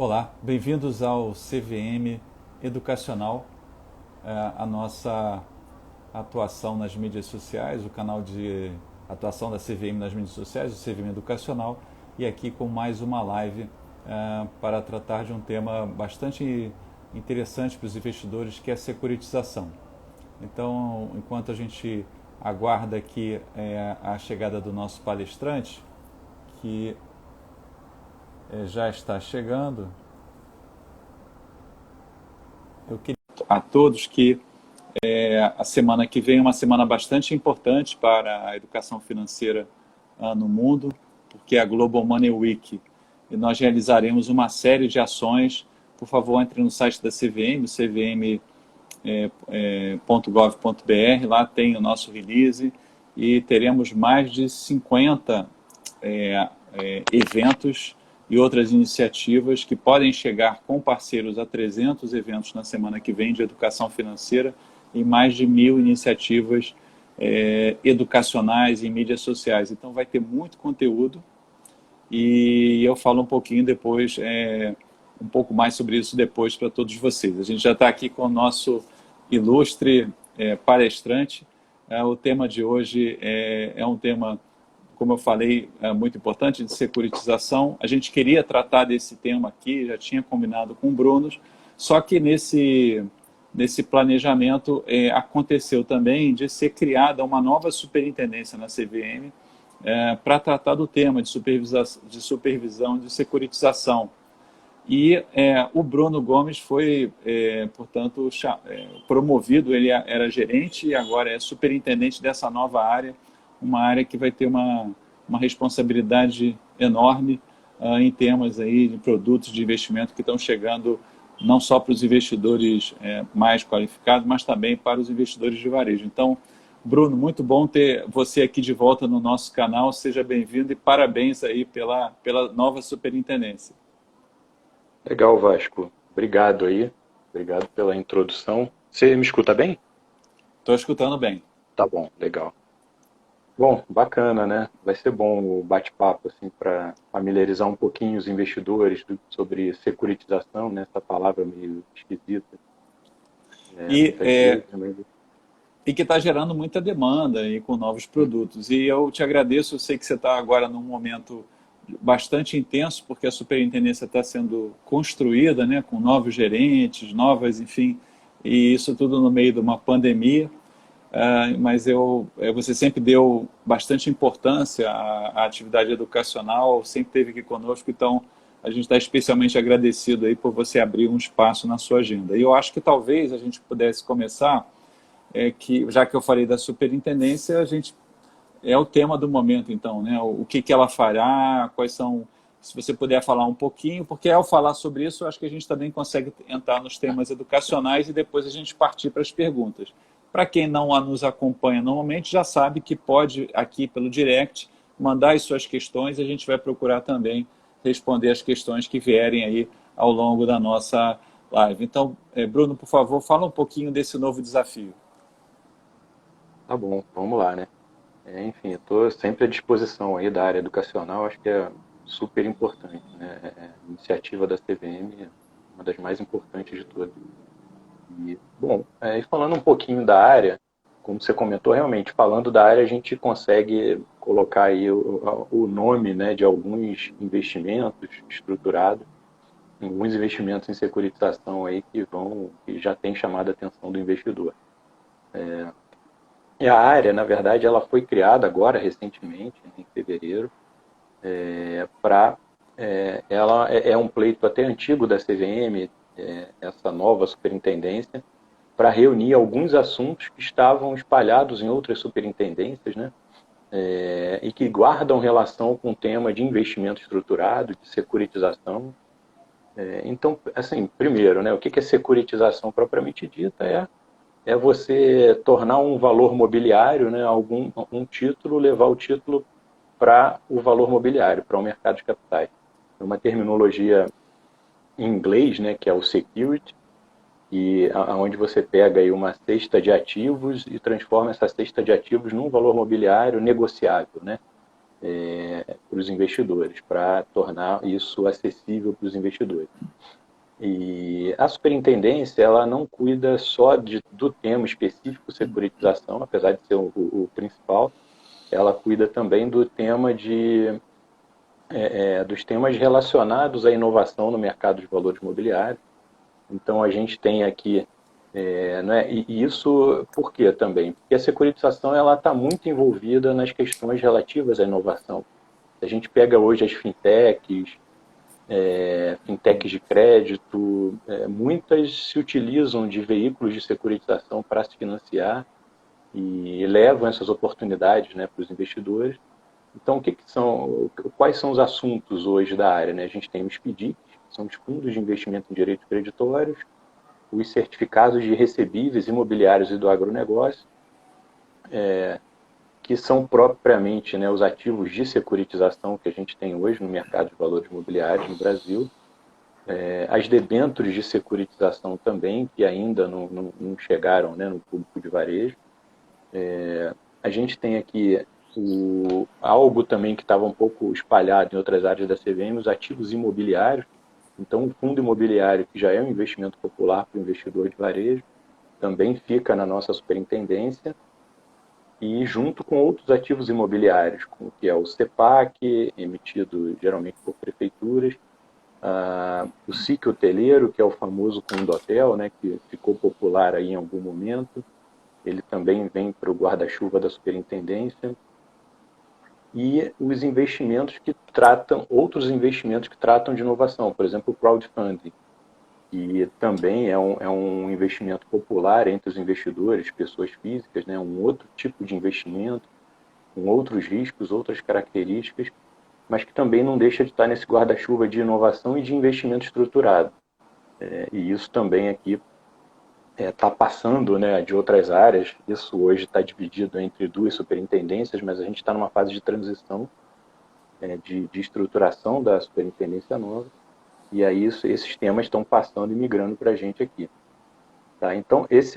Olá, bem-vindos ao CVM Educacional, a nossa atuação nas mídias sociais, o canal de atuação da CVM nas mídias sociais, o CVM Educacional, e aqui com mais uma live para tratar de um tema bastante interessante para os investidores, que é a securitização. Então, enquanto a gente aguarda aqui a chegada do nosso palestrante, que já está chegando, eu queria a todos que a semana que vem é uma semana bastante importante para a educação financeira no mundo, porque é a Global Money Week, e nós realizaremos uma série de ações. Por favor, entre no site da CVM, cvm.gov.br, lá tem o nosso release, e teremos mais de 50 eventos e outras iniciativas que podem chegar com parceiros a 300 eventos na semana que vem de educação financeira e mais de 1.000 iniciativas educacionais em mídias sociais. Então vai ter muito conteúdo e eu falo um pouquinho depois, um pouco mais sobre isso depois para todos vocês. A gente já está aqui com o nosso ilustre palestrante. O tema de hoje é um tema, como eu falei, muito importante, de securitização. A gente queria tratar desse tema aqui, já tinha combinado com o Bruno, só que nesse planejamento aconteceu também de ser criada uma nova superintendência na CVM para tratar do tema de supervisão de securitização. E o Bruno Gomes foi, portanto, promovido. Ele era gerente e agora é superintendente dessa nova área, uma área que vai ter uma responsabilidade enorme em temas aí de produtos de investimento que estão chegando não só para os investidores mais qualificados, mas também para os investidores de varejo. Então, Bruno, muito bom ter você aqui de volta no nosso canal. Seja bem-vindo e parabéns aí pela nova superintendência. Legal, Vasco. Obrigado aí. Obrigado pela introdução. Você me escuta bem? Estou escutando bem. Tá bom, legal. Bom, bacana, né? Vai ser bom o bate-papo assim para familiarizar um pouquinho os investidores sobre securitização, né? Essa palavra meio esquisita. Muitas vezes, mas... E que está gerando muita demanda aí com novos produtos. E eu te agradeço, eu sei que você está agora num momento bastante intenso, porque a superintendência está sendo construída, né, com novos gerentes, enfim, e isso tudo no meio de uma pandemia. Mas você sempre deu bastante importância à atividade educacional, sempre esteve aqui conosco, então a gente está especialmente agradecido aí por você abrir um espaço na sua agenda. E eu acho que talvez a gente pudesse começar, já que eu falei da superintendência, é o tema do momento, então, né? O que ela fará, quais são... Se você puder falar um pouquinho, porque ao falar sobre isso, eu acho que a gente também consegue entrar nos temas educacionais e depois a gente partir para as perguntas. Para quem não nos acompanha normalmente, já sabe que pode, aqui pelo direct, mandar as suas questões e a gente vai procurar também responder as questões que vierem aí ao longo da nossa live. Então, Bruno, por favor, fala um pouquinho desse novo desafio. Tá bom, vamos lá, né? Enfim, eu estou sempre à disposição aí da área educacional, acho que é super importante, né? A iniciativa da CVM é uma das mais importantes de todas. E, bom, e falando um pouquinho da área, como você comentou, realmente, falando da área, a gente consegue colocar aí o nome, né, de alguns investimentos estruturados, alguns investimentos em securitização aí que já tem chamado a atenção do investidor. E a área, na verdade, ela foi criada agora, recentemente, em fevereiro, ela é um pleito até antigo da CVM, essa nova superintendência, para reunir alguns assuntos que estavam espalhados em outras superintendências, né? E que guardam relação com o tema de investimento estruturado, de securitização. Então, assim, primeiro, né, o que é securitização propriamente dita? É você tornar um valor mobiliário, né, um título, levar o título para o valor mobiliário, para o mercado de capitais. É uma terminologia em inglês, né, que é o security, e onde você pega aí uma cesta de ativos e transforma essa cesta de ativos num valor mobiliário negociável, né? os investidores, para tornar isso acessível para os investidores. E a superintendência, ela não cuida só do tema específico securitização, apesar de ser o principal, ela cuida também do tema dos temas relacionados à inovação no mercado de valores imobiliários. Então, a gente tem aqui, e isso por quê também? Porque a securitização está muito envolvida nas questões relativas à inovação. A gente pega hoje as fintechs de crédito, muitas se utilizam de veículos de securitização para se financiar e levam essas oportunidades, né, para os investidores. Então, quais são os assuntos hoje da área, né? A gente tem os FDICs, que são os fundos de investimento em direitos creditórios, os certificados de recebíveis imobiliários e do agronegócio, que são propriamente, né, os ativos de securitização que a gente tem hoje no mercado de valores imobiliários no Brasil, as debêntures de securitização também, que ainda não chegaram, né, no público de varejo. A gente tem aqui algo também que estava um pouco espalhado em outras áreas da CVM, os ativos imobiliários. Então, o fundo imobiliário, que já é um investimento popular para o investidor de varejo, também fica na nossa superintendência, e junto com outros ativos imobiliários, como que é o CEPAC, emitido geralmente por prefeituras, o SIC hoteleiro, que é o famoso Fundo Hotel, né, que ficou popular aí em algum momento, ele também vem para o guarda-chuva da superintendência, e os investimentos outros investimentos que tratam de inovação, por exemplo, o crowdfunding, que também é um investimento popular entre os investidores, pessoas físicas, né? Um outro tipo de investimento, com outros riscos, outras características, mas que também não deixa de estar nesse guarda-chuva de inovação e de investimento estruturado. E isso também aqui está passando, né, de outras áreas. Isso hoje está dividido entre duas superintendências, mas a gente está numa fase de transição, de estruturação da superintendência nova. E aí esses temas estão passando e migrando para a gente aqui. Tá? Então, esse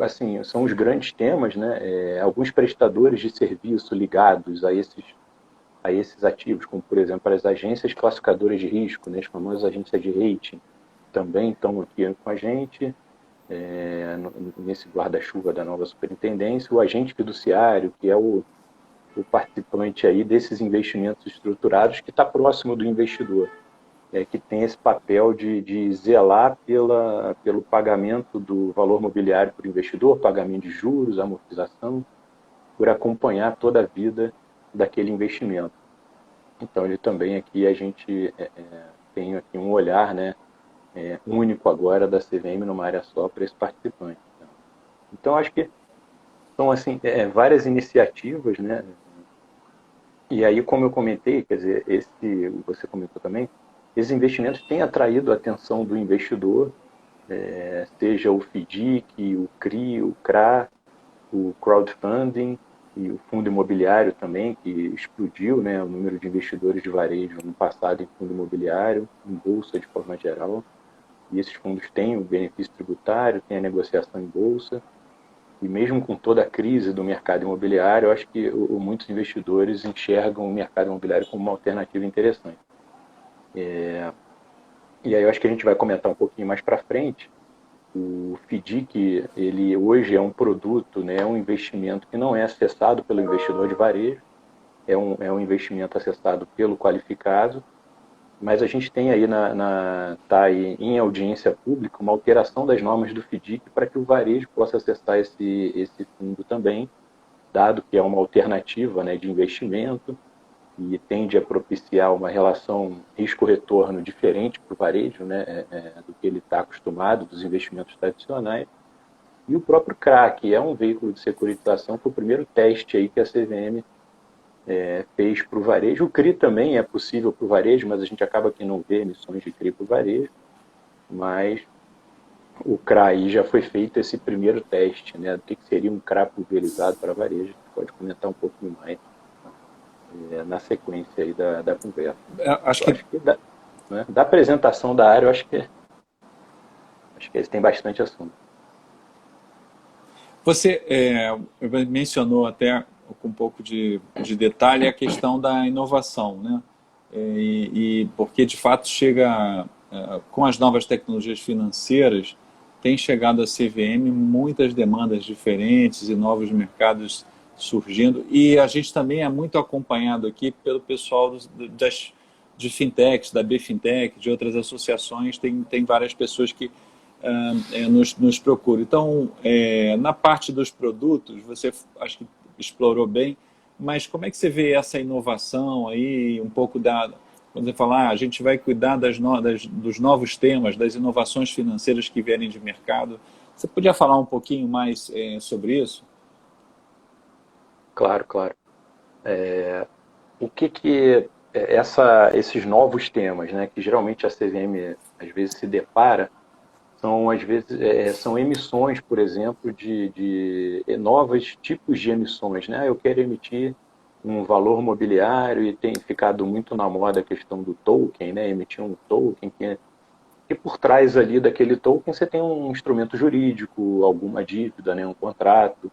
assim, são os grandes temas, né? Alguns prestadores de serviço ligados a esses ativos, como, por exemplo, as agências classificadoras de risco, né? As famosas agências de rating, também estão aqui com a gente, nesse guarda-chuva da nova superintendência. O agente fiduciário, que é o participante aí desses investimentos estruturados, que está próximo do investidor. Que tem esse papel de zelar pelo pagamento do valor mobiliário para o investidor, pagamento de juros, amortização, por acompanhar toda a vida daquele investimento. Então, ele também aqui, a gente tem aqui um olhar, né, único agora da CVM numa área só para esse participante. Então, acho que são assim, várias iniciativas, né? E aí, como eu comentei, quer dizer, você comentou também, esses investimentos têm atraído a atenção do investidor, seja o FDIC, o CRI, o CRA, o crowdfunding e o fundo imobiliário também, que explodiu, né, o número de investidores de varejo no passado em fundo imobiliário, em bolsa de forma geral. E esses fundos têm o benefício tributário, têm a negociação em bolsa. E mesmo com toda a crise do mercado imobiliário, eu acho que muitos investidores enxergam o mercado imobiliário como uma alternativa interessante. E aí eu acho que a gente vai comentar um pouquinho mais para frente. O FDIC, ele hoje é um produto, né, um investimento que não é acessado pelo investidor de varejo, é um investimento acessado pelo qualificado, mas a gente tem aí, tá aí em audiência pública uma alteração das normas do FDIC para que o varejo possa acessar esse fundo também, dado que é uma alternativa, né, de investimento, e tende a propiciar uma relação risco-retorno diferente para o varejo, né, do que ele está acostumado, dos investimentos tradicionais. E o próprio CRA, que é um veículo de securitização, foi o primeiro teste aí que a CVM fez para o varejo. O CRI também é possível para o varejo, mas a gente acaba que não vê emissões de CRI para o varejo. Mas o CRA aí já foi feito esse primeiro teste, né, do que seria um CRA pulverizado para varejo. A gente pode comentar um pouquinho mais na sequência aí da conversa. Acho que da apresentação da área, eu acho que eles têm bastante assunto. você mencionou até com um pouco de detalhe, é a questão da inovação, né? Porque, de fato, com as novas tecnologias financeiras, tem chegado a CVM muitas demandas diferentes e novos mercados surgindo. E a gente também é muito acompanhado aqui pelo pessoal de fintechs, da BFintech, de outras associações. Tem várias pessoas que nos procuram. Então, na parte dos produtos, você acho que explorou bem, mas como é que você vê essa inovação aí, um pouco quando você fala, a gente vai cuidar dos novos temas, das inovações financeiras que vierem de mercado. Você podia falar um pouquinho mais sobre isso? Claro, claro. O que esses novos temas, né, que geralmente a CVM às vezes se depara, são emissões, por exemplo, de novos tipos de emissões, né? Eu quero emitir um valor mobiliário e tem ficado muito na moda a questão do token, né? Emitir um token que por trás ali daquele token você tem um instrumento jurídico, alguma dívida, né? Um contrato.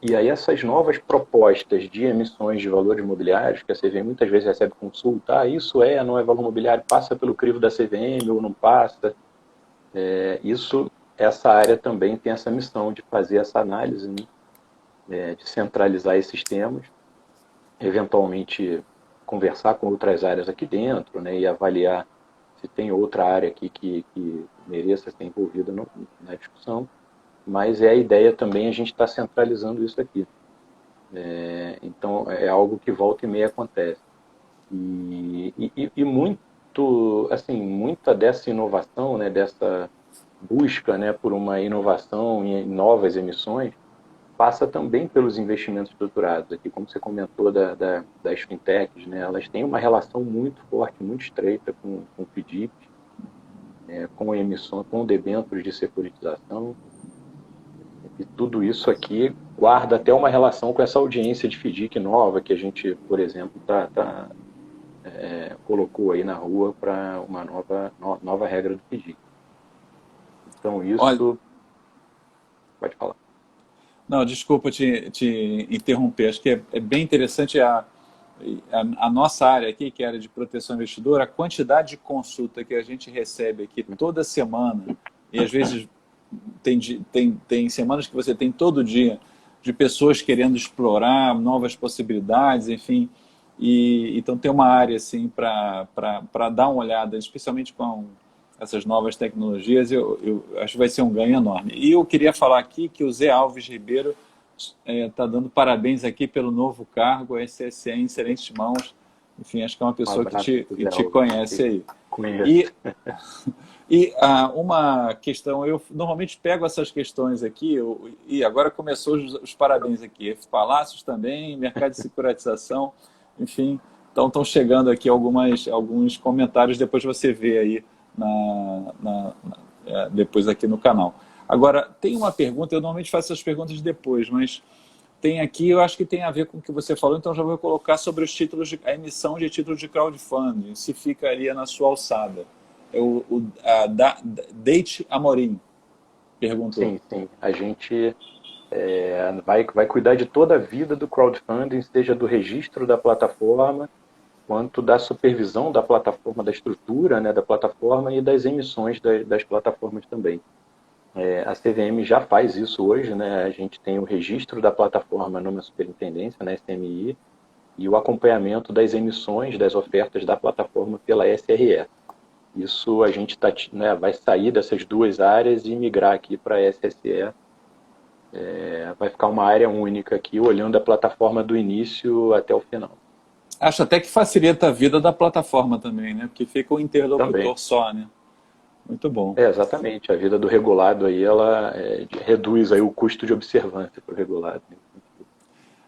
E aí essas novas propostas de emissões de valores imobiliários, que a CVM muitas vezes recebe consulta, isso não é valor imobiliário, passa pelo crivo da CVM ou não passa. Essa área também tem essa missão de fazer essa análise, né, de centralizar esses temas, eventualmente conversar com outras áreas aqui dentro, né, e avaliar se tem outra área aqui que mereça ser envolvida na discussão. Mas a ideia também a gente está centralizando isso aqui. Então, é algo que volta e meia acontece. E muito, assim, muita dessa inovação, né, dessa busca, né, por uma inovação em novas emissões, passa também pelos investimentos estruturados. Aqui, como você comentou das fintechs, né, elas têm uma relação muito forte, muito estreita com o FDIC, com emissão, com debêntures de securitização. E tudo isso aqui guarda até uma relação com essa audiência de FDIC nova que a gente, por exemplo, colocou aí na rua para uma nova regra do FDIC. Então isso... Olha, pode falar. não, desculpa te interromper. Acho que é bem interessante a nossa área aqui, que é a área de proteção ao investidor, a quantidade de consulta que a gente recebe aqui toda semana, e às vezes tem semanas que você tem todo dia, de pessoas querendo explorar novas possibilidades, enfim. Então tem uma área assim, para dar uma olhada, especialmente com essas novas tecnologias, eu acho que vai ser um ganho enorme. E eu queria falar aqui que o Zé Alves Ribeiro está dando parabéns aqui pelo novo cargo, a SSE em excelentes mãos. Enfim, acho que é uma pessoa que te conhece aí. Conheço. Uma questão, eu normalmente pego essas questões aqui, e agora começou os parabéns aqui, Palácios também, mercado de securitização, enfim, então estão chegando aqui alguns comentários, depois você vê aí depois aqui no canal. Agora, tem uma pergunta, eu normalmente faço essas perguntas depois, mas tem aqui, eu acho que tem a ver com o que você falou, então já vou colocar sobre os títulos, a emissão de títulos de crowdfunding, se ficaria na sua alçada. Date Amorim perguntou. Sim. A gente vai cuidar de toda a vida do crowdfunding, seja do registro da plataforma, quanto da supervisão da plataforma, da estrutura, né, da plataforma e das emissões das plataformas também. A CVM já faz isso hoje, né? A gente tem o registro da plataforma numa superintendência, na SMI, e o acompanhamento das emissões das ofertas da plataforma pela SRE. Isso a gente vai sair dessas duas áreas e migrar aqui para a SSE. Vai ficar uma área única aqui, olhando a plataforma do início até o final. Acho até que facilita a vida da plataforma também, né? Porque fica um interlocutor também só, né? Muito bom. Exatamente. A vida do regulado aí, ela reduz aí o custo de observância para o regulado.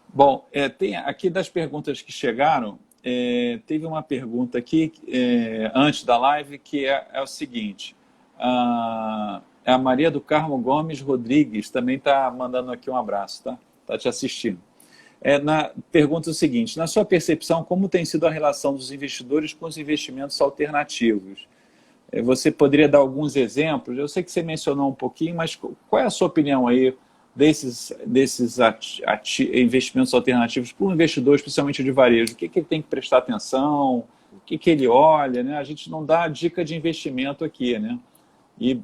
Bom, tem aqui das perguntas que chegaram, teve uma pergunta aqui antes da live que é o seguinte, a Maria do Carmo Gomes Rodrigues também está mandando aqui um abraço, tá? Está te assistindo. Pergunta o seguinte, na sua percepção, como tem sido a relação dos investidores com os investimentos alternativos? Você poderia dar alguns exemplos? Eu sei que você mencionou um pouquinho, mas qual é a sua opinião aí desses investimentos alternativos para o investidor, especialmente de varejo? O que ele tem que prestar atenção? O que ele olha, né? A gente não dá dica de investimento aqui, né? E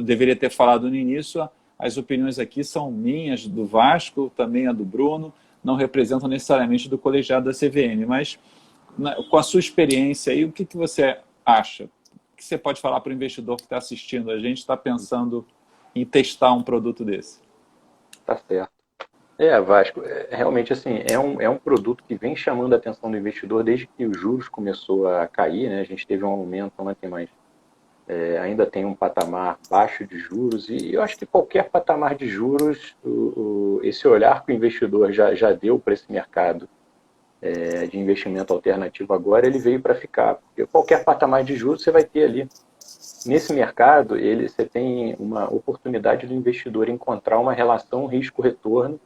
deveria ter falado no início, as opiniões aqui são minhas, do Vasco, também a do Bruno, não representam necessariamente do colegiado da CVM, mas com a sua experiência aí, o que você acha? O que você pode falar para o investidor que está assistindo a gente, está pensando em testar um produto desse? Tá certo. Vasco, realmente assim, é um produto que vem chamando a atenção do investidor desde que os juros começou a cair, né? A gente teve um aumento ontem, mas ainda tem um patamar baixo de juros, e eu acho que qualquer patamar de juros, esse olhar que o investidor já deu para esse mercado de investimento alternativo agora, ele veio para ficar. Porque qualquer patamar de juros você vai ter ali. Nesse mercado, você tem uma oportunidade do investidor encontrar uma relação risco-retorno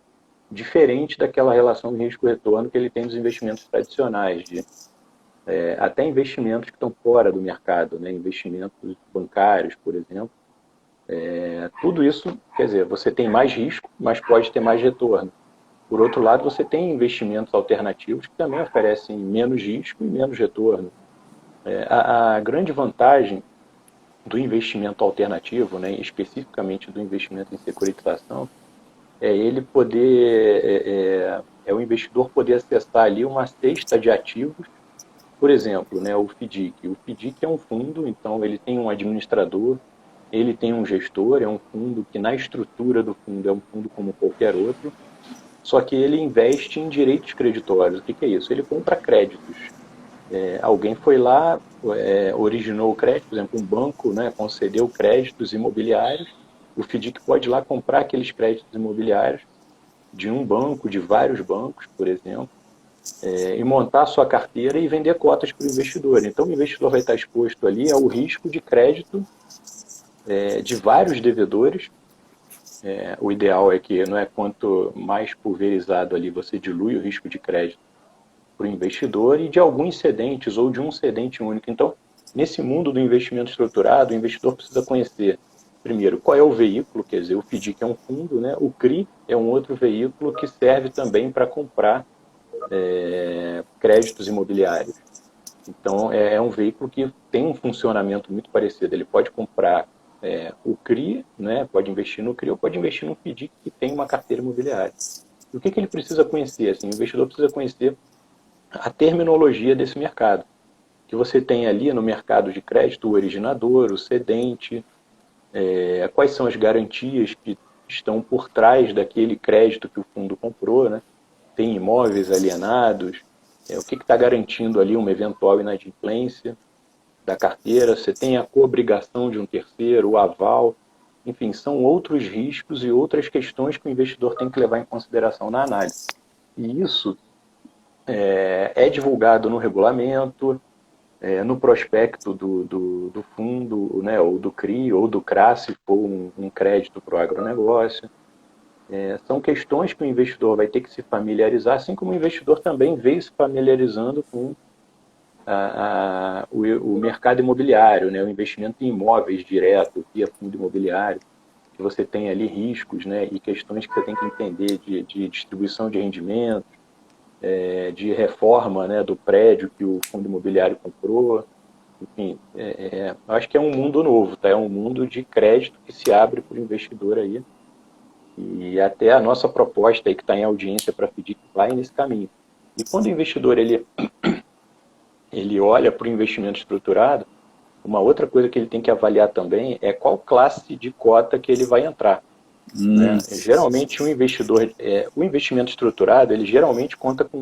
diferente daquela relação risco-retorno que ele tem dos investimentos tradicionais, até investimentos que estão fora do mercado, né? Investimentos bancários, por exemplo. Tudo isso, quer dizer, você tem mais risco, mas pode ter mais retorno. Por outro lado, você tem investimentos alternativos que também oferecem menos risco e menos retorno. A grande vantagem do investimento alternativo, né, especificamente do investimento em securitização, ele poder, o investidor poder acessar ali uma cesta de ativos. Por exemplo, né, o FDIC. O FDIC é um fundo, então ele tem um administrador, ele tem um gestor, é um fundo que na estrutura do fundo é um fundo como qualquer outro, só que ele investe em direitos creditórios. O que é isso? Ele compra créditos. Alguém foi lá, originou o crédito, por exemplo, um banco, né, concedeu créditos imobiliários, o FDIC pode ir lá comprar aqueles créditos imobiliários de um banco, de vários bancos, por exemplo, e montar a sua carteira e vender cotas para o investidor. Então, o investidor vai estar exposto ali ao risco de crédito de vários devedores. O ideal é que não é quanto mais pulverizado ali você dilui o risco de crédito para o investidor e de alguns cedentes ou de um cedente único. Então, nesse mundo do investimento estruturado, o investidor precisa conhecer, primeiro, qual é o veículo, quer dizer, o FDIC é um fundo, né? O CRI é um outro veículo que serve também para comprar créditos imobiliários. Então, é um veículo que tem um funcionamento muito parecido. Ele pode comprar o CRI, né? Pode investir no CRI ou pode investir no FDIC que tem uma carteira imobiliária. E o que ele precisa conhecer? Assim, o investidor precisa conhecer a terminologia desse mercado. Que você tem ali no mercado de crédito o originador, o cedente, quais são as garantias que estão por trás daquele crédito que o fundo comprou, né? Tem imóveis alienados, o que está garantindo ali uma eventual inadimplência da carteira, você tem a coobrigação de um terceiro, o aval, enfim, são outros riscos e outras questões que o investidor tem que levar em consideração na análise. E isso é divulgado no regulamento, no prospecto do fundo, né, ou do CRI, ou do CRA, se for um crédito para o agronegócio. São questões que o investidor vai ter que se familiarizar, assim como o investidor também veio se familiarizando com o mercado imobiliário, né, o investimento em imóveis direto, via fundo imobiliário, que você tem ali riscos, né, e questões que você tem que entender de distribuição de rendimentos, de reforma, né, do prédio que o fundo imobiliário comprou. Enfim, acho que é um mundo novo, tá? É um mundo de crédito que se abre para o investidor aí. E até a nossa proposta aí que está em audiência para pedir vai nesse caminho. E quando o investidor ele olha para o investimento estruturado, uma outra coisa que ele tem que avaliar também é qual classe de cota que ele vai entrar. Né? Geralmente o investimento estruturado, ele geralmente conta com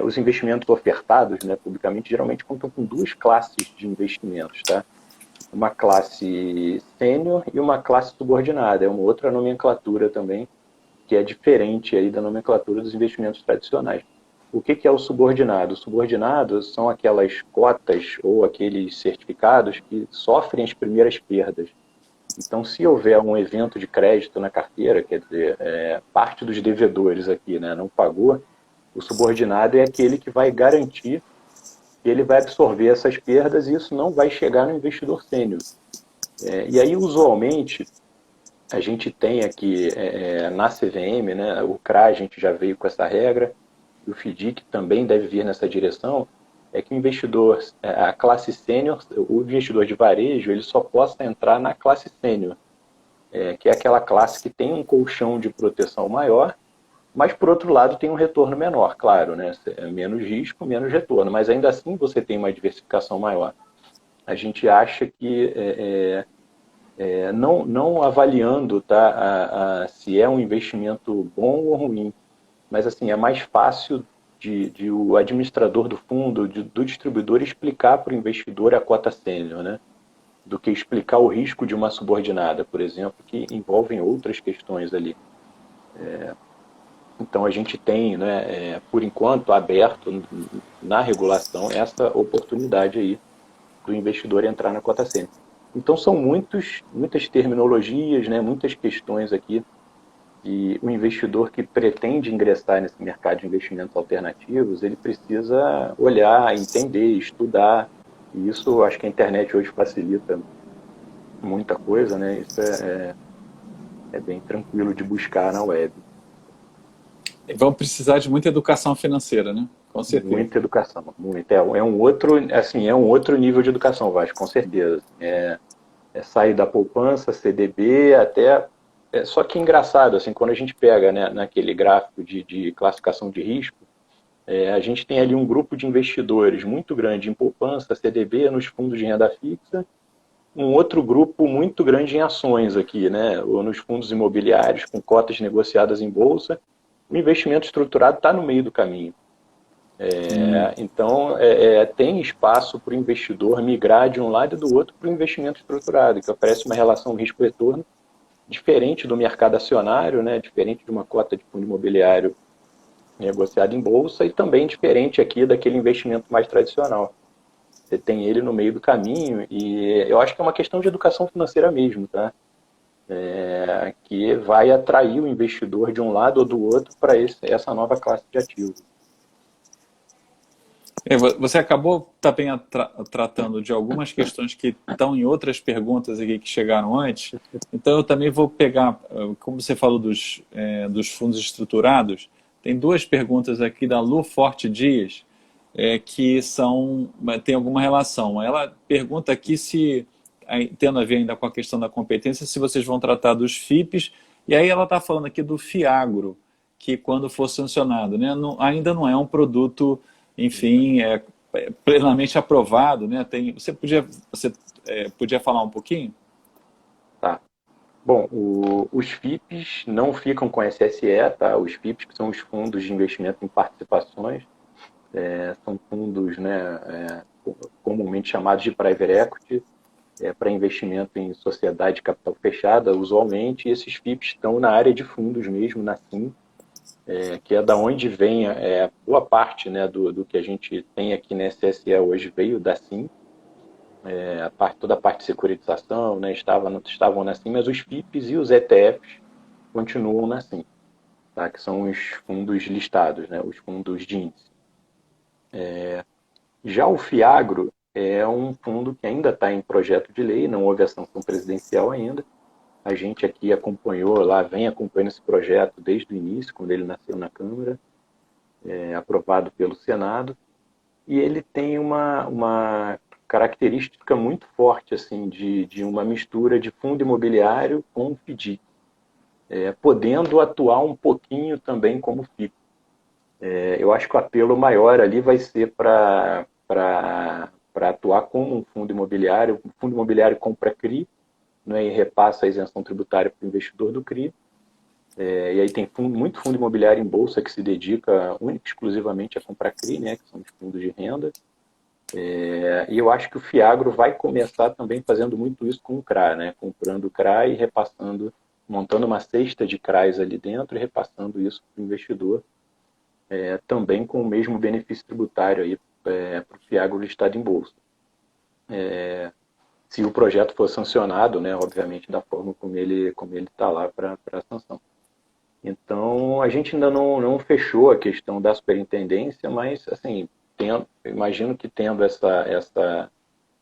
os investimentos ofertados, né, publicamente, geralmente contam com duas classes de investimentos, tá? Uma classe sênior e uma classe subordinada. É uma outra nomenclatura também, que é diferente aí da nomenclatura dos investimentos tradicionais. O que é o subordinado? O subordinado são aquelas cotas ou aqueles certificados que sofrem as primeiras perdas. Então, se houver um evento de crédito na carteira, quer dizer, parte dos devedores aqui, né, não pagou, o subordinado é aquele que vai garantir que ele vai absorver essas perdas e isso não vai chegar no investidor sênior. E aí, usualmente, A gente tem aqui na CVM, né, o CRA a gente já veio com essa regra, e o FDIC também deve vir nessa direção, é que o investidor, a classe sênior, o investidor de varejo, ele só possa entrar na classe sênior, que é aquela classe que tem um colchão de proteção maior, mas por outro lado tem um retorno menor, claro, né? Menos risco, menos retorno, mas ainda assim você tem uma diversificação maior. A gente acha que não avaliando, tá, se é um investimento bom ou ruim, mas assim é mais fácil de o administrador do fundo, do distribuidor explicar para o investidor a cota sênior, né? Do que explicar o risco de uma subordinada, por exemplo, que envolvem outras questões ali. Então a gente tem, né, por enquanto, aberto na regulação essa oportunidade aí do investidor entrar na cota sênior. Então são muitas terminologias, né, muitas questões aqui e o investidor que pretende ingressar nesse mercado de investimentos alternativos, ele precisa olhar, entender, estudar. E isso acho que a internet hoje facilita muita coisa, né? Isso é bem tranquilo de buscar na web. Vão precisar de muita educação financeira, né? Com certeza. Muita educação, muita. É um outro, assim, é um outro nível de educação, Vasco, com certeza. Sair da poupança, CDB, até. Só que engraçado, assim, quando a gente pega, né, naquele gráfico de classificação de risco, a gente tem ali um grupo de investidores muito grande em poupança, CDB, nos fundos de renda fixa, um outro grupo muito grande em ações aqui, né, ou nos fundos imobiliários, com cotas negociadas em bolsa. O investimento estruturado está no meio do caminho. Então, tem espaço para o investidor migrar de um lado e do outro para o investimento estruturado, que oferece uma relação risco-retorno diferente do mercado acionário, né, diferente de uma cota de fundo imobiliário negociado em bolsa e também diferente aqui daquele investimento mais tradicional. Você tem ele no meio do caminho e eu acho que é uma questão de educação financeira mesmo, tá? Que vai atrair o investidor de um lado ou do outro para essa nova classe de ativos. Você acabou também tratando de algumas questões que estão em outras perguntas aqui que chegaram antes. Então eu também vou pegar, como você falou dos fundos estruturados, tem duas perguntas aqui da Lu Forte Dias que tem alguma relação. Ela pergunta aqui se, tendo a ver ainda com a questão da competência, se vocês vão tratar dos FIPs, e aí ela está falando aqui do FIAGRO, que quando for sancionado, né, ainda não é um produto, enfim, plenamente aprovado, né? Você podia falar um pouquinho? Tá. Bom, os FIPs não ficam com SSE, tá? Os FIPs, que são os fundos de investimento em participações, são fundos, né, comumente chamados de private equity, para investimento em sociedade de capital fechada, usualmente, e esses FIPs estão na área de fundos mesmo, na SIM, que é da onde vem boa parte, né, do que a gente tem aqui na SSE hoje veio da SIM, toda a parte de securitização, né, estavam na SIM, mas os FIPs e os ETFs continuam na SIM, tá, que são os fundos listados, né, os fundos de índice. Já o FIAGRO é um fundo que ainda está em projeto de lei, não houve a sanção presidencial ainda. A gente aqui vem acompanhando esse projeto desde o início, quando ele nasceu na Câmara, aprovado pelo Senado, e ele tem uma característica muito forte assim de uma mistura de fundo imobiliário com FDIC, podendo atuar um pouquinho também como FIP. Eu acho que o apelo maior ali vai ser para atuar como um fundo imobiliário. O fundo imobiliário compra CRI, né, e repassa a isenção tributária para o investidor do CRI. E aí tem muito fundo imobiliário em bolsa que se dedica única e exclusivamente a comprar CRI, né, que são os fundos de renda. E eu acho que o FIAGRO vai começar também fazendo muito isso com o CRA, né, comprando o CRA e repassando, montando uma cesta de CRAs ali dentro e repassando isso para o investidor, também com o mesmo benefício tributário para o FIAGRO listado em bolsa. Se o projeto for sancionado, né, obviamente da forma como ele está lá para a sanção. Então, a gente ainda não fechou a questão da superintendência, mas, assim, imagino que tendo essa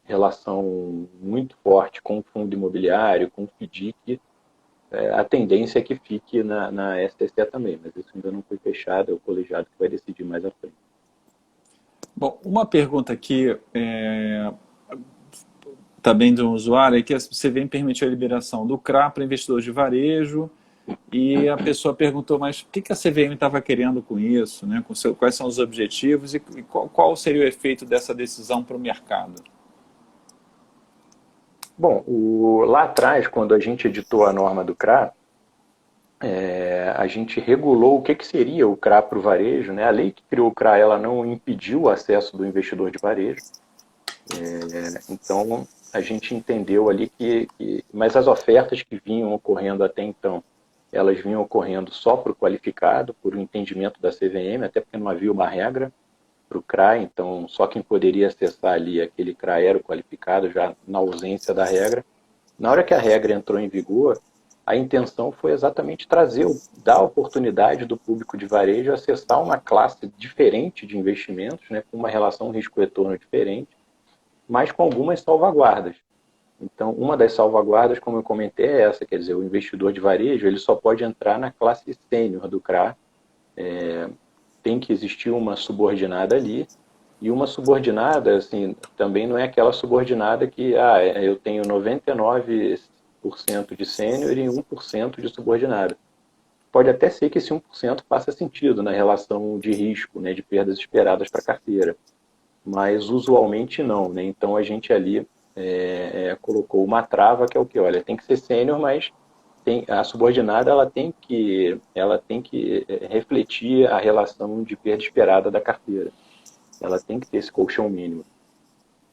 relação muito forte com o fundo imobiliário, com o FDIC, a tendência é que fique na STCE também, mas isso ainda não foi fechado, é o colegiado que vai decidir mais à frente. Bom, uma pergunta aqui, também de um usuário, é que a CVM permitiu a liberação do CRA para investidores de varejo, e a pessoa perguntou, mas o que a CVM estava querendo com isso, né? Quais são os objetivos e qual seria o efeito dessa decisão para o mercado? Bom, lá atrás, quando a gente editou a norma do CRA, a gente regulou o que seria o CRA para o varejo, né? A lei que criou o CRA, ela não impediu o acesso do investidor de varejo. Então, a gente entendeu ali mas as ofertas que vinham ocorrendo até então, elas vinham ocorrendo só para o qualificado, por um entendimento da CVM, até porque não havia uma regra para o CRA, então só quem poderia acessar ali aquele CRA era o qualificado, já na ausência da regra. Na hora que a regra entrou em vigor, a intenção foi exatamente dar a oportunidade do público de varejo acessar uma classe diferente de investimentos, né, com uma relação risco-retorno diferente, mas com algumas salvaguardas. Então, uma das salvaguardas, como eu comentei, é essa, quer dizer, o investidor de varejo ele só pode entrar na classe sênior do CRA, tem que existir uma subordinada ali, e uma subordinada, assim, também não é aquela subordinada que, eu tenho 99% de sênior e 1% de subordinada. Pode até ser que esse 1% faça sentido na relação de risco, né, de perdas esperadas para a carteira, mas usualmente não, né? Então a gente ali colocou uma trava que é o que, olha, tem que ser sênior, mas a subordinada ela tem que refletir a relação de perda esperada da carteira. Ela tem que ter esse colchão mínimo.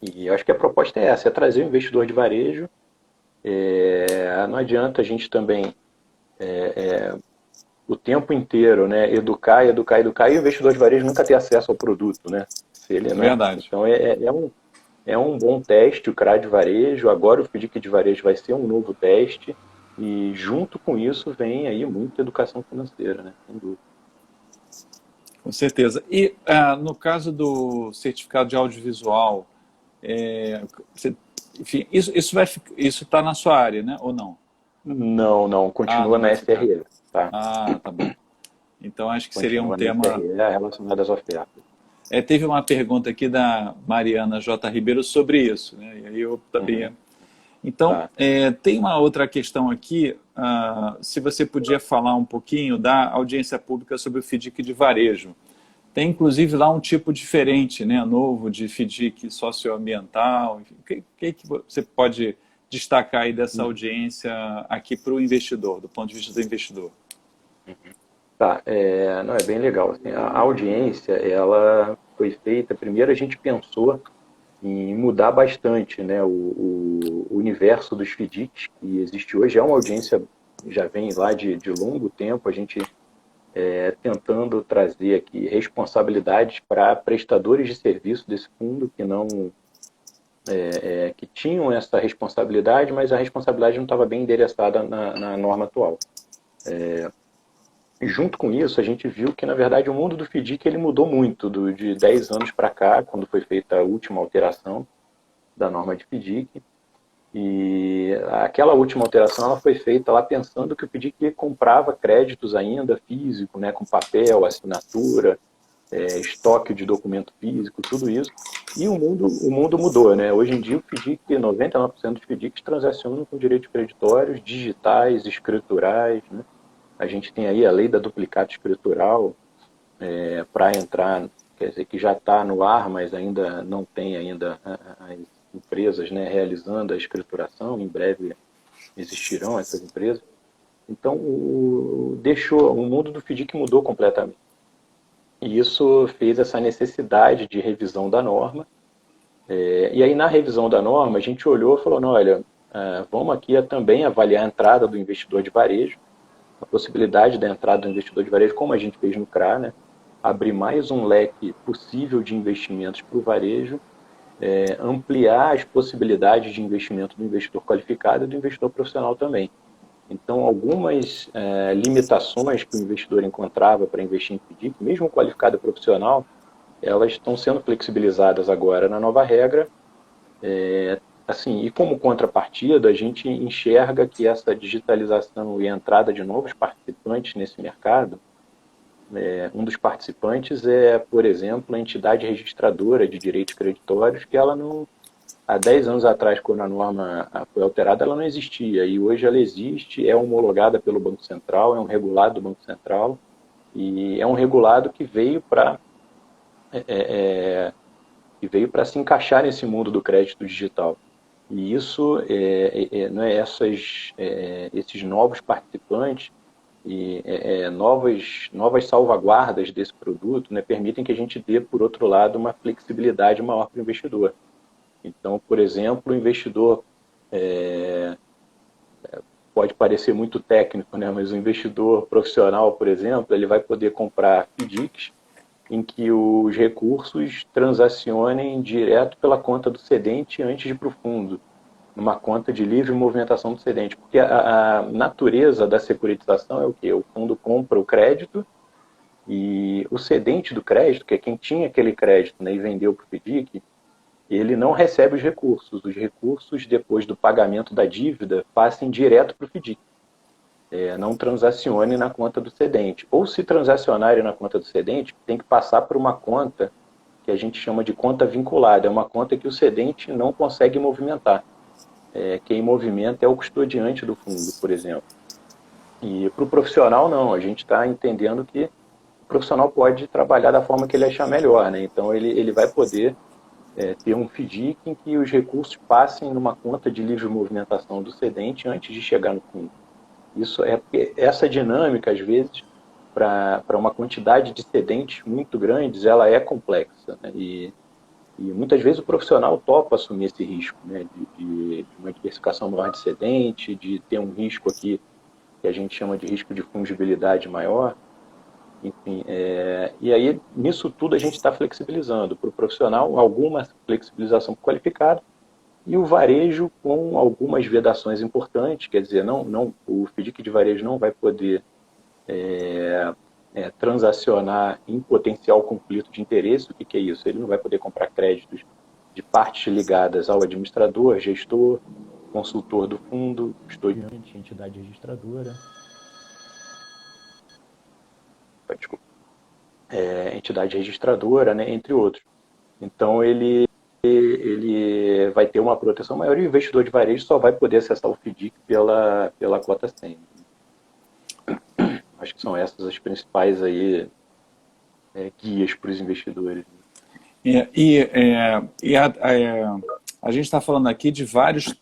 E eu acho que a proposta é essa, é trazer o investidor de varejo. Não adianta a gente também o tempo inteiro, né, educar, e o investidor de varejo nunca ter acesso ao produto, né? Se ele, né? Verdade. Então é um bom teste o CRA de varejo, agora o FDIC de varejo vai ser um novo teste, e junto com isso vem aí muita educação financeira, né? Sem dúvida. Com certeza. E no caso do certificado de audiovisual, enfim, isso está na sua área, né? Ou não? Não, continua na SRE. Tá? Tá bom. Então acho que seria um tema relacionado às ofertas. Teve uma pergunta aqui da Mariana J. Ribeiro sobre isso, né? E aí eu também. Então, tem uma outra questão aqui, se você podia falar um pouquinho da audiência pública sobre o FDIC de varejo. Tem, inclusive, lá um tipo diferente, né, novo, de FDIC socioambiental. O que você pode destacar aí dessa audiência aqui para o investidor, do ponto de vista do investidor? Tá, não, é bem legal. Assim, a audiência, ela foi feita, primeiro a gente pensou em mudar bastante, né, o universo dos FDICs que existe hoje. É uma audiência, já vem lá de longo tempo, a gente tentando trazer aqui responsabilidades para prestadores de serviço desse fundo que não que tinham essa responsabilidade, mas a responsabilidade não estava bem endereçada na norma atual. Junto com isso, a gente viu que, na verdade, o mundo do FDIC ele mudou muito de 10 anos para cá, quando foi feita a última alteração da norma de FDIC. E aquela última alteração ela foi feita lá pensando que o FDIC comprava créditos ainda físico, né, com papel, assinatura, estoque de documento físico, tudo isso. E o mundo mudou, né? Hoje em dia o FDIC, 99% dos FDICs transacionam com direitos creditórios digitais, escriturais, né? A gente tem aí a lei da duplicata escritural para entrar, quer dizer, que já está no ar, mas ainda não tem ainda as empresas, né, realizando a escrituração. Em breve existirão essas empresas. Então, o mundo do FDIC mudou completamente. E isso fez essa necessidade de revisão da norma. E aí, na revisão da norma, a gente olhou e falou, não, olha, vamos aqui também avaliar a entrada do investidor de varejo, a possibilidade da entrada do investidor de varejo, como a gente fez no CRA, né? Abrir mais um leque possível de investimentos para o varejo, ampliar as possibilidades de investimento do investidor qualificado e do investidor profissional também. Então, algumas limitações que o investidor encontrava para investir em FDIC, mesmo qualificado profissional, elas estão sendo flexibilizadas agora na nova regra, assim, e como contrapartida, a gente enxerga que essa digitalização e a entrada de novos participantes nesse mercado, um dos participantes é, por exemplo, a entidade registradora de direitos creditórios, que ela não, há 10 anos atrás, quando a norma foi alterada, ela não existia, e hoje ela existe, é homologada pelo Banco Central, é um regulado do Banco Central, e é um regulado que veio para se encaixar nesse mundo do crédito digital. E isso, não é esses novos participantes e novas salvaguardas desse produto, né, permitem que a gente dê, por outro lado, uma flexibilidade maior para o investidor. Então, por exemplo, o investidor pode parecer muito técnico, né, mas o investidor profissional, por exemplo, ele vai poder comprar FDICs em que os recursos transacionem direto pela conta do cedente antes de ir para o fundo, numa conta de livre movimentação do cedente. Porque a natureza da securitização é o quê? O fundo compra o crédito e o cedente do crédito, que é quem tinha aquele crédito, né, e vendeu para o FDIC, ele não recebe os recursos. Os recursos, depois do pagamento da dívida, passem direto para o FDIC. Não transacione na conta do cedente. Ou se transacionarem na conta do cedente, tem que passar por uma conta que a gente chama de conta vinculada. É uma conta que o cedente não consegue movimentar. Quem movimenta é o custodiante do fundo, por exemplo. E para o profissional, não. A gente está entendendo que o profissional pode trabalhar da forma que ele achar melhor, né? Então, ele vai poder ter um FDIC em que os recursos passem numa conta de livre movimentação do cedente antes de chegar no fundo. Isso é porque essa dinâmica, às vezes, para uma quantidade de cedentes muito grandes, ela é complexa, né? E muitas vezes o profissional topa assumir esse risco, né? De uma diversificação maior de cedente, de ter um risco aqui que a gente chama de risco de fungibilidade maior. Enfim, e aí, nisso tudo, a gente está flexibilizando. Para o profissional, alguma flexibilização qualificada, e o varejo com algumas vedações importantes, quer dizer, o FDIC de varejo não vai poder transacionar em potencial conflito de interesse. O que é isso? Ele não vai poder comprar créditos de partes ligadas ao administrador, gestor, consultor do fundo, custodiante, entidade registradora. Desculpa. Entidade registradora, né, entre outros. Então, ele vai ter uma proteção maior e o investidor de varejo só vai poder acessar o FDIC pela cota 100. Acho que são essas as principais aí, guias para os investidores. A gente está falando aqui de vários,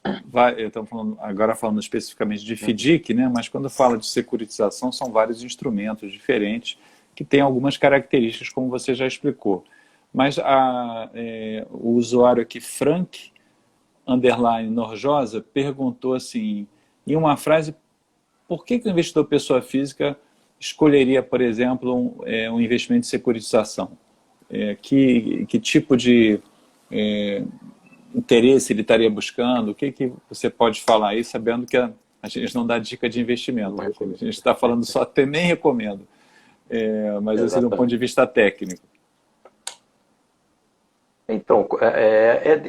estamos agora falando especificamente de FDIC, né? Mas quando fala de securitização, são vários instrumentos diferentes que têm algumas características, como você já explicou. Mas o usuário aqui, Frank_Norjosa, perguntou assim, em uma frase, por que o investidor pessoa física escolheria, por exemplo, um investimento de securitização? Que tipo de interesse ele estaria buscando? O que você pode falar aí, sabendo que a gente não dá dica de investimento? A gente está falando só, até nem recomendo. Mas assim, do ponto de vista técnico. Então,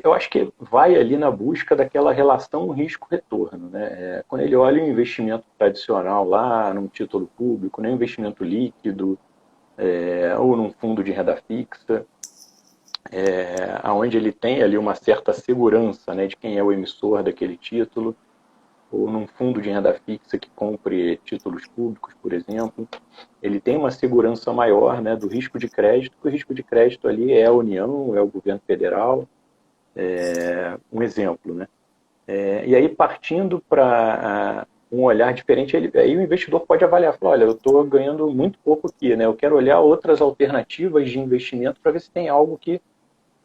eu acho que vai ali na busca daquela relação risco-retorno, né? Quando ele olha um investimento tradicional lá, num título público, né, um investimento líquido, ou num fundo de renda fixa, onde ele tem ali uma certa segurança, né, de quem é o emissor daquele título, ou num fundo de renda fixa que compre títulos públicos, por exemplo, ele tem uma segurança maior, né, do risco de crédito, porque o risco de crédito ali é a União, é o governo federal, um exemplo, né? E aí, partindo para um olhar diferente, aí o investidor pode avaliar, falar, olha, eu estou ganhando muito pouco aqui, né? Eu quero olhar outras alternativas de investimento para ver se tem algo que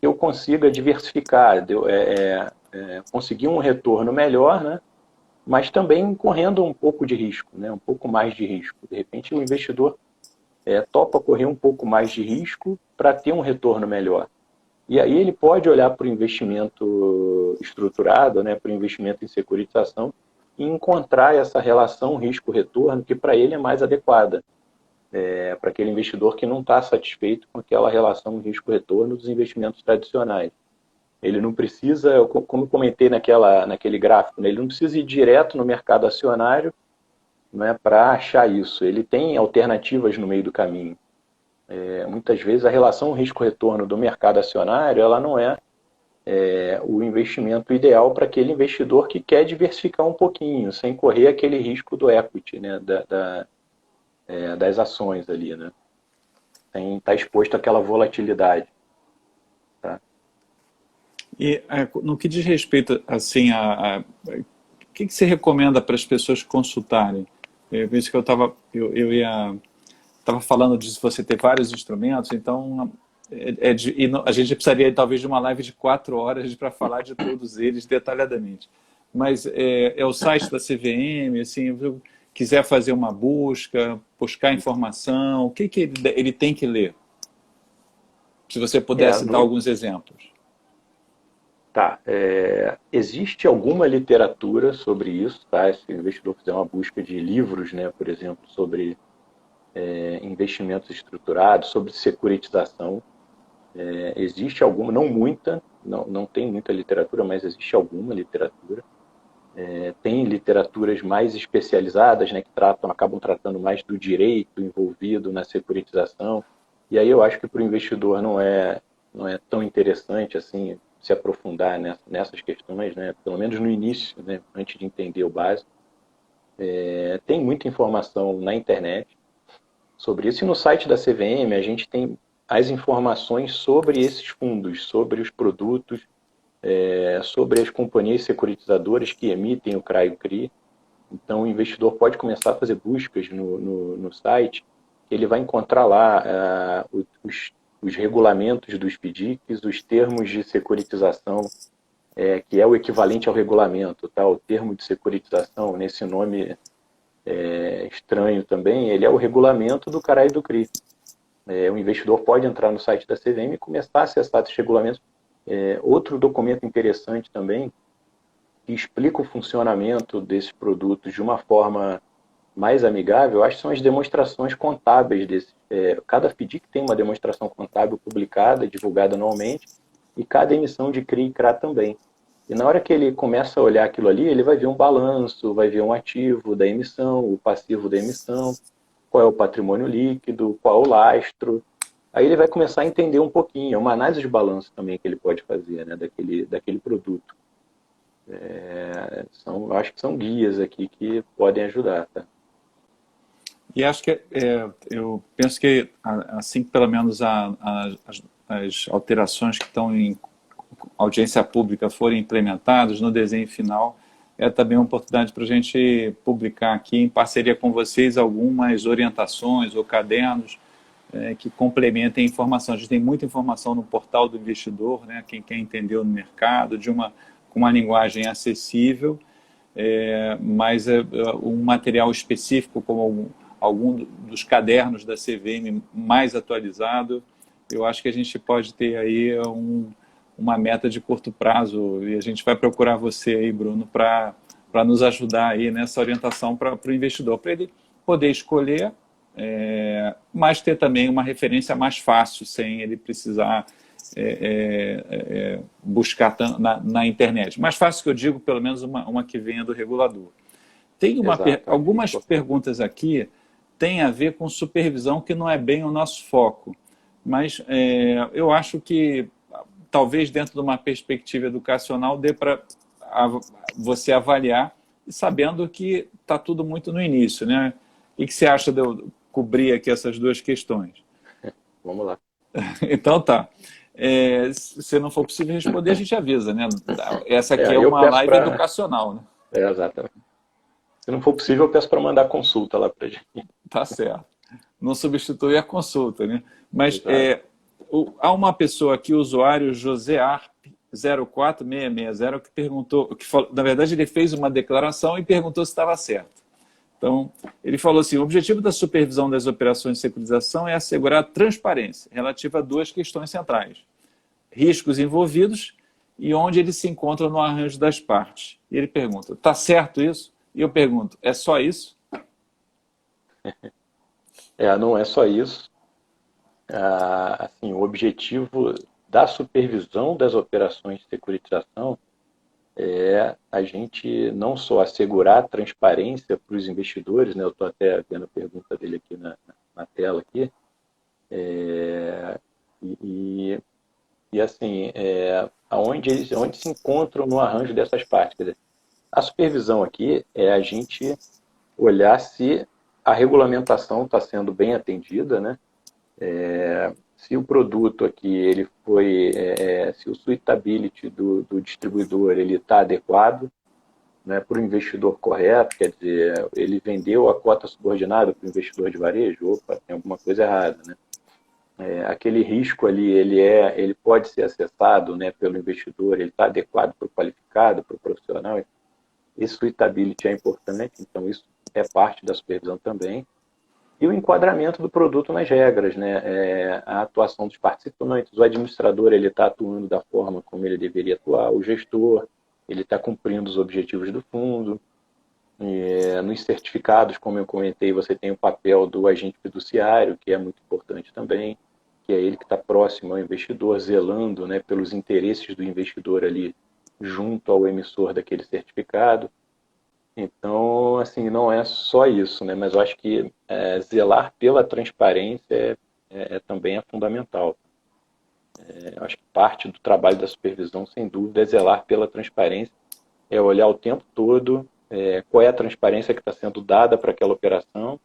eu consiga diversificar, conseguir um retorno melhor, né? Mas também correndo um pouco de risco, né? Um pouco mais de risco. De repente, o investidor topa correr um pouco mais de risco para ter um retorno melhor. E aí ele pode olhar para o investimento estruturado, né? Para o investimento em securitização, e encontrar essa relação risco-retorno que para ele é mais adequada. Para aquele investidor que não está satisfeito com aquela relação risco-retorno dos investimentos tradicionais. Ele não precisa, como eu comentei naquele gráfico, né, ele não precisa ir direto no mercado acionário, né, para achar isso. Ele tem alternativas no meio do caminho. Muitas vezes a relação risco-retorno do mercado acionário ela não é, o investimento ideal para aquele investidor que quer diversificar um pouquinho, sem correr aquele risco do equity, né, das ações ali, né, sem estar exposto àquela volatilidade. Tá? E no que diz respeito assim o que você recomenda para as pessoas consultarem? Por isso que eu ia estava falando de você ter vários instrumentos, então a gente precisaria talvez de uma live de 4 horas para falar de todos eles detalhadamente. Mas é o site da CVM, assim, se eu quiser fazer uma buscar informação, o que ele tem que ler? Se você pudesse dar alguns exemplos. Tá. Existe alguma literatura sobre isso, tá? Se o investidor fizer uma busca de livros, né, por exemplo, sobre investimentos estruturados, sobre securitização, existe alguma, não muita, não tem muita literatura, mas existe alguma literatura. Tem literaturas mais especializadas, né, que acabam tratando mais do direito envolvido na securitização. E aí eu acho que para o investidor não é tão interessante assim se aprofundar nessas questões, né, pelo menos no início, né, antes de entender o básico. Tem muita informação na internet sobre isso. E no site da CVM a gente tem as informações sobre esses fundos, sobre os produtos, sobre as companhias securitizadoras que emitem o CRA e o CRI. Então o investidor pode começar a fazer buscas no site, ele vai encontrar lá os regulamentos dos FDICs, os termos de securitização, que é o equivalente ao regulamento, tá? O termo de securitização, nesse nome estranho também, ele é o regulamento do CRA e do CRI. O investidor pode entrar no site da CVM e começar a acessar esses regulamentos. Outro documento interessante também, que explica o funcionamento desses produtos de uma forma mais amigável, acho que são as demonstrações contábeis desses. Cada FDIC tem uma demonstração contábil publicada, divulgada anualmente, e cada emissão de CRI e CRA também. E na hora que ele começa a olhar aquilo ali, ele vai ver um balanço, vai ver um ativo da emissão, o passivo da emissão, qual é o patrimônio líquido, qual é o lastro. Aí ele vai começar a entender um pouquinho. É uma análise de balanço também que ele pode fazer, né, daquele produto. Acho que são guias aqui que podem ajudar. Tá? E acho que eu penso que assim que pelo menos as alterações que estão em audiência pública forem implementadas no desenho final, é também uma oportunidade para a gente publicar aqui em parceria com vocês algumas orientações ou cadernos que complementem a informação. A gente tem muita informação no portal do investidor, né? Quem quer entender o mercado, com uma linguagem acessível, mas um material específico, como algum dos cadernos da CVM mais atualizado, eu acho que a gente pode ter aí uma meta de curto prazo, e a gente vai procurar você aí, Bruno, para nos ajudar aí nessa orientação para o investidor, para ele poder escolher, mas ter também uma referência mais fácil, sem ele precisar buscar na internet. Mais fácil que eu digo, pelo menos uma que venha do regulador. Tem algumas perguntas aqui têm a ver com supervisão, que não é bem o nosso foco, mas eu acho que talvez dentro de uma perspectiva educacional dê para você avaliar, sabendo que está tudo muito no início, né? O que você acha de eu cobrir aqui essas duas questões? Vamos lá. Então tá. Se não for possível responder, a gente avisa, né? Essa aqui é uma live educacional, né? Exatamente. Se não for possível, eu peço para mandar consulta lá para a gente. Tá certo. Não substitui a consulta, né? Mas há uma pessoa aqui, o usuário Josearp 04660, que perguntou, na verdade ele fez uma declaração e perguntou se estava certo. Então, ele falou assim: o objetivo da supervisão das operações de securitização é assegurar a transparência relativa a duas questões centrais: riscos envolvidos e onde ele se encontra no arranjo das partes. E ele pergunta: está certo isso? E eu pergunto: é só isso? Não é só isso. Assim, o objetivo da supervisão das operações de securitização é a gente não só assegurar a transparência para os investidores, né? Eu estou até vendo a pergunta dele aqui na tela aqui, e, e assim, onde se encontram no arranjo dessas partes. Quer dizer, a supervisão aqui é a gente olhar se a regulamentação está sendo bem atendida, né? Se o produto aqui ele foi, se o suitability do distribuidor ele está adequado, né, para o investidor correto, quer dizer, ele vendeu a cota subordinada para o investidor de varejo, opa, tem alguma coisa errada, né? Aquele risco ali ele pode ser acessado, né, pelo investidor, ele está adequado para o qualificado, para o profissional. Esse suitability é importante, então isso é parte da supervisão também. E o enquadramento do produto nas regras, né? A atuação dos participantes, o administrador ele está atuando da forma como ele deveria atuar, o gestor ele está cumprindo os objetivos do fundo. Nos certificados, como eu comentei, você tem o papel do agente fiduciário, que é muito importante também, que é ele que está próximo ao investidor, zelando, né, pelos interesses do investidor ali junto ao emissor daquele certificado. Então, assim, não é só isso, né? Mas eu acho que zelar pela transparência também é fundamental. Eu acho que parte do trabalho da supervisão, sem dúvida, é zelar pela transparência, é olhar o tempo todo qual é a transparência que está sendo dada para aquela operação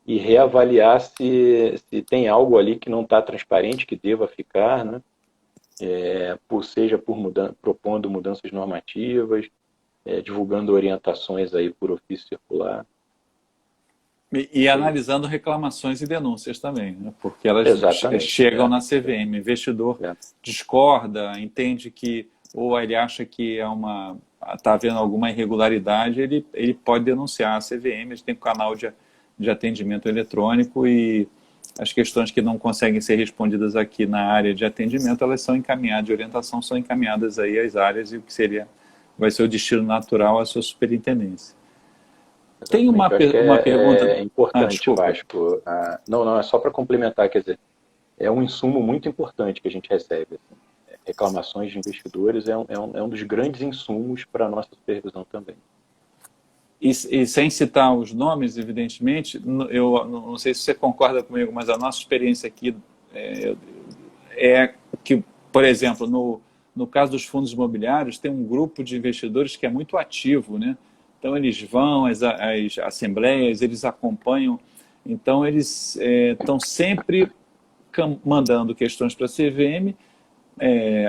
e reavaliar se tem algo ali que não está transparente, que deva ficar, né? Seja propondo mudanças normativas, divulgando orientações aí por ofício circular. E analisando reclamações e denúncias também, né? Porque elas chegam na CVM. O investidor discorda, entende que, ou ele acha que está havendo alguma irregularidade, ele pode denunciar a CVM, a gente tem um canal de atendimento eletrônico e as questões que não conseguem ser respondidas aqui na área de atendimento, elas são encaminhadas, de orientação, são encaminhadas aí às áreas e o que vai ser o destino natural à sua superintendência. Tem uma pergunta... É importante, Vasco. Não, é só para complementar, quer dizer, é um insumo muito importante que a gente recebe. Assim. Reclamações de investidores é um dos grandes insumos para a nossa supervisão também. E sem citar os nomes, evidentemente, eu não sei se você concorda comigo, mas a nossa experiência aqui é que, por exemplo, no caso dos fundos imobiliários, tem um grupo de investidores que é muito ativo, né? Então, eles vão às assembleias, eles acompanham. Então, eles estão sempre mandando questões para a CVM.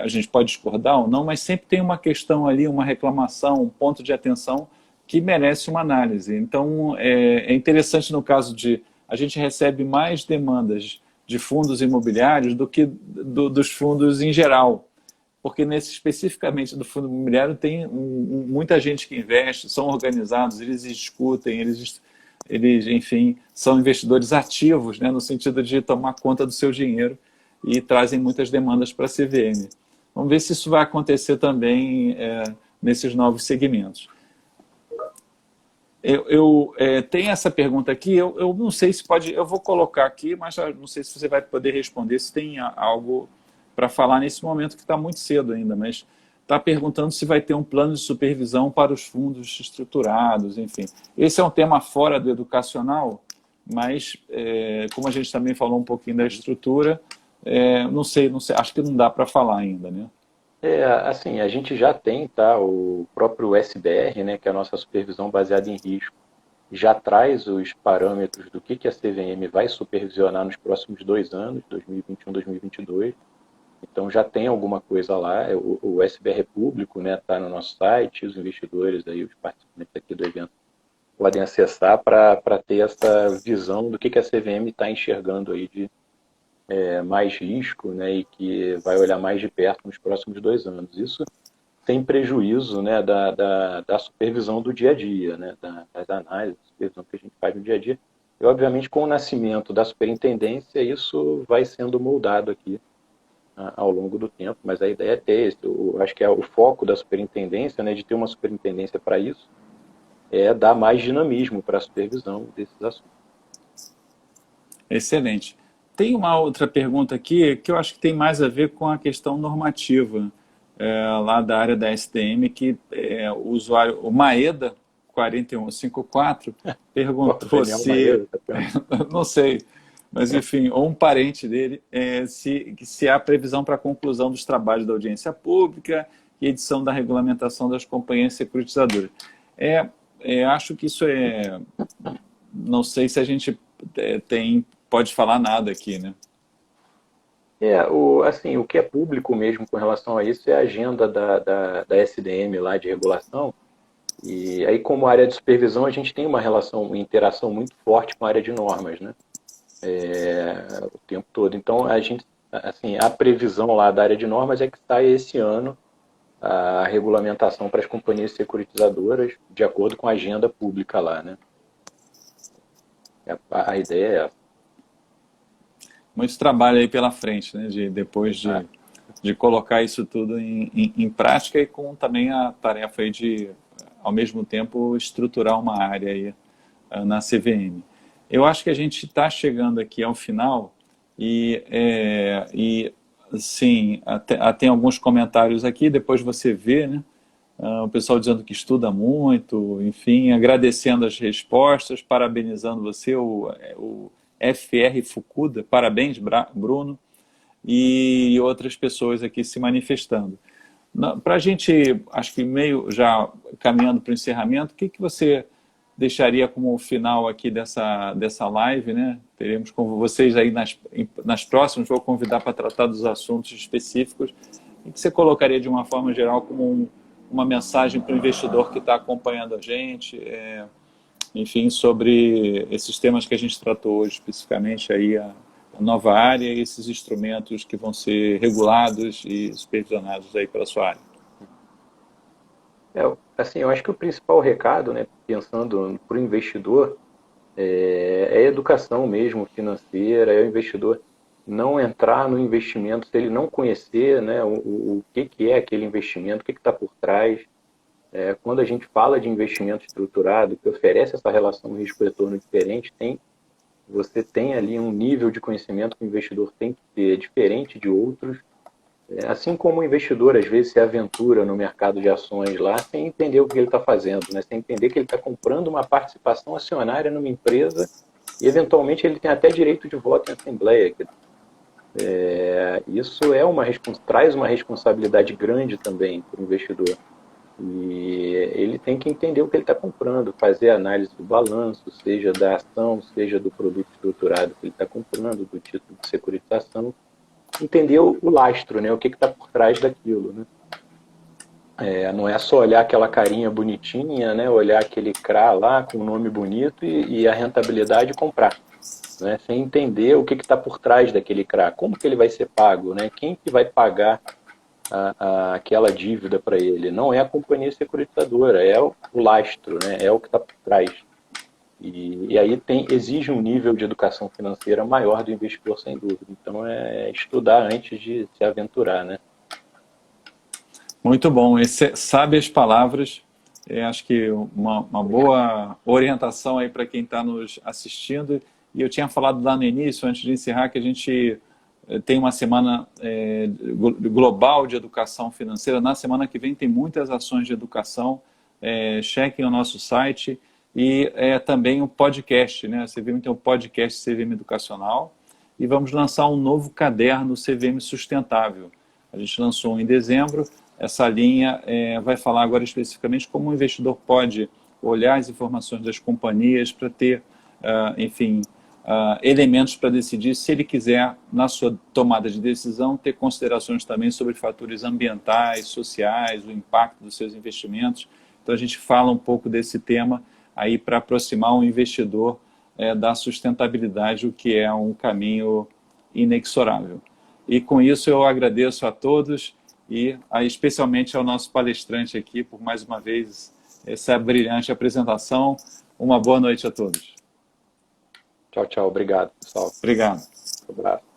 A gente pode discordar ou não, mas sempre tem uma questão ali, uma reclamação, um ponto de atenção que merece uma análise. Então, é interessante no caso a gente recebe mais demandas de fundos imobiliários do que dos fundos em geral. Porque especificamente do fundo imobiliário tem muita gente que investe, são organizados, eles discutem, eles enfim, são investidores ativos, né, no sentido de tomar conta do seu dinheiro e trazem muitas demandas para a CVM. Vamos ver se isso vai acontecer também nesses novos segmentos. Tem essa pergunta aqui, eu não sei se pode, eu vou colocar aqui, mas não sei se você vai poder responder, se tem algo para falar nesse momento que está muito cedo ainda, mas está perguntando se vai ter um plano de supervisão para os fundos estruturados, enfim. Esse é um tema fora do educacional, mas como a gente também falou um pouquinho da estrutura, não sei, acho que não dá para falar ainda, né? Assim, a gente já tem, o próprio SBR, né, que é a nossa supervisão baseada em risco, já traz os parâmetros do que a CVM vai supervisionar nos próximos 2 anos, 2021, 2022. Então já tem alguma coisa lá, o SBR público, né, está no nosso site, os investidores, aí, os participantes aqui do evento podem acessar para ter essa visão do que a CVM está enxergando aí de mais risco, né, e que vai olhar mais de perto nos próximos 2 anos. Isso sem prejuízo, né, da supervisão do dia a dia, né, das análises, da supervisão que a gente faz no dia a dia. E, obviamente, com o nascimento da superintendência, isso vai sendo moldado aqui ao longo do tempo, mas a ideia é ter, eu acho que o foco da superintendência, né, de ter uma superintendência para isso, é dar mais dinamismo para a supervisão desses assuntos. Excelente. Tem uma outra pergunta aqui que eu acho que tem mais a ver com a questão normativa, lá da área da STM, que o usuário, o Maeda 4154, O perguntou Daniel se, Maia, tá vendo? não sei, mas enfim, ou um parente dele, se há previsão para a conclusão dos trabalhos da audiência pública e edição da regulamentação das companhias securitizadoras. Acho que isso não sei se a gente pode falar nada aqui, né? Assim, o que é público mesmo com relação a isso é a agenda da SDM lá de regulação. E aí, como área de supervisão, a gente tem uma interação muito forte com a área de normas, né? O tempo todo. Então, assim, a previsão lá da área de normas é que sai esse ano a regulamentação para as companhias securitizadoras, de acordo com a agenda pública lá, né? A ideia é essa. Muito trabalho aí pela frente, né? Depois Ah, de colocar isso tudo em prática e com também a tarefa aí de, ao mesmo tempo, estruturar uma área aí na CVM. Eu acho que a gente está chegando aqui ao final e sim, tem alguns comentários aqui, depois você vê, né? O pessoal dizendo que estuda muito, enfim, agradecendo as respostas, parabenizando você, o FR Fukuda, parabéns, Bruno, e outras pessoas aqui se manifestando. Para a gente, acho que meio já caminhando para o encerramento, o que você deixaria como final aqui dessa live, né? Teremos com vocês aí nas próximas, vou convidar para tratar dos assuntos específicos, e que você colocaria de uma forma geral como uma mensagem para o investidor que está acompanhando a gente, enfim, sobre esses temas que a gente tratou hoje, especificamente aí a nova área e esses instrumentos que vão ser regulados e supervisionados aí pela sua área. assim, eu acho que o principal recado, né, pensando para o investidor, é a educação mesmo financeira, é o investidor não entrar no investimento se ele não conhecer, né, o que é aquele investimento, o que está por trás. Quando a gente fala de investimento estruturado, que oferece essa relação risco-retorno diferente, você tem ali um nível de conhecimento que o investidor tem que ter diferente de outros. Assim como o investidor, às vezes, se aventura no mercado de ações lá sem entender o que ele está fazendo, né? Sem entender que ele está comprando uma participação acionária numa empresa e, eventualmente, ele tem até direito de voto em assembleia. Isso traz uma responsabilidade grande também para o investidor. E ele tem que entender o que ele está comprando, fazer a análise do balanço, seja da ação, seja do produto estruturado que ele está comprando, do título de securitização, entender o lastro, né? O que está por trás daquilo, né? Não é só olhar aquela carinha bonitinha, né? Olhar aquele CRA lá com o nome bonito e a rentabilidade e comprar, né? Sem entender o que está por trás daquele CRA, como que ele vai ser pago, né? Quem que vai pagar aquela dívida para ele? Não é a companhia securitizadora, é o lastro, né? É o que está por trás. E aí exige um nível de educação financeira maior do investidor, sem dúvida. Então, é estudar antes de se aventurar, né? Muito bom. Sábias palavras. Acho que uma boa orientação aí para quem está nos assistindo. E eu tinha falado lá no início, antes de encerrar, que a gente tem uma semana global de educação financeira. Na semana que vem tem muitas ações de educação. Chequem o nosso site. E também um podcast, né? A CVM tem um podcast CVM Educacional. E vamos lançar um novo caderno CVM Sustentável. A gente lançou em dezembro. Essa linha vai falar agora especificamente como o investidor pode olhar as informações das companhias para ter, enfim, elementos para decidir se ele quiser, na sua tomada de decisão, ter considerações também sobre fatores ambientais, sociais, o impacto dos seus investimentos. Então a gente fala um pouco desse tema aí para aproximar o investidor da sustentabilidade, o que é um caminho inexorável. E com isso eu agradeço a todos e especialmente ao nosso palestrante aqui por mais uma vez essa brilhante apresentação. Uma boa noite a todos. Tchau, tchau. Obrigado, pessoal. Obrigado. Um abraço.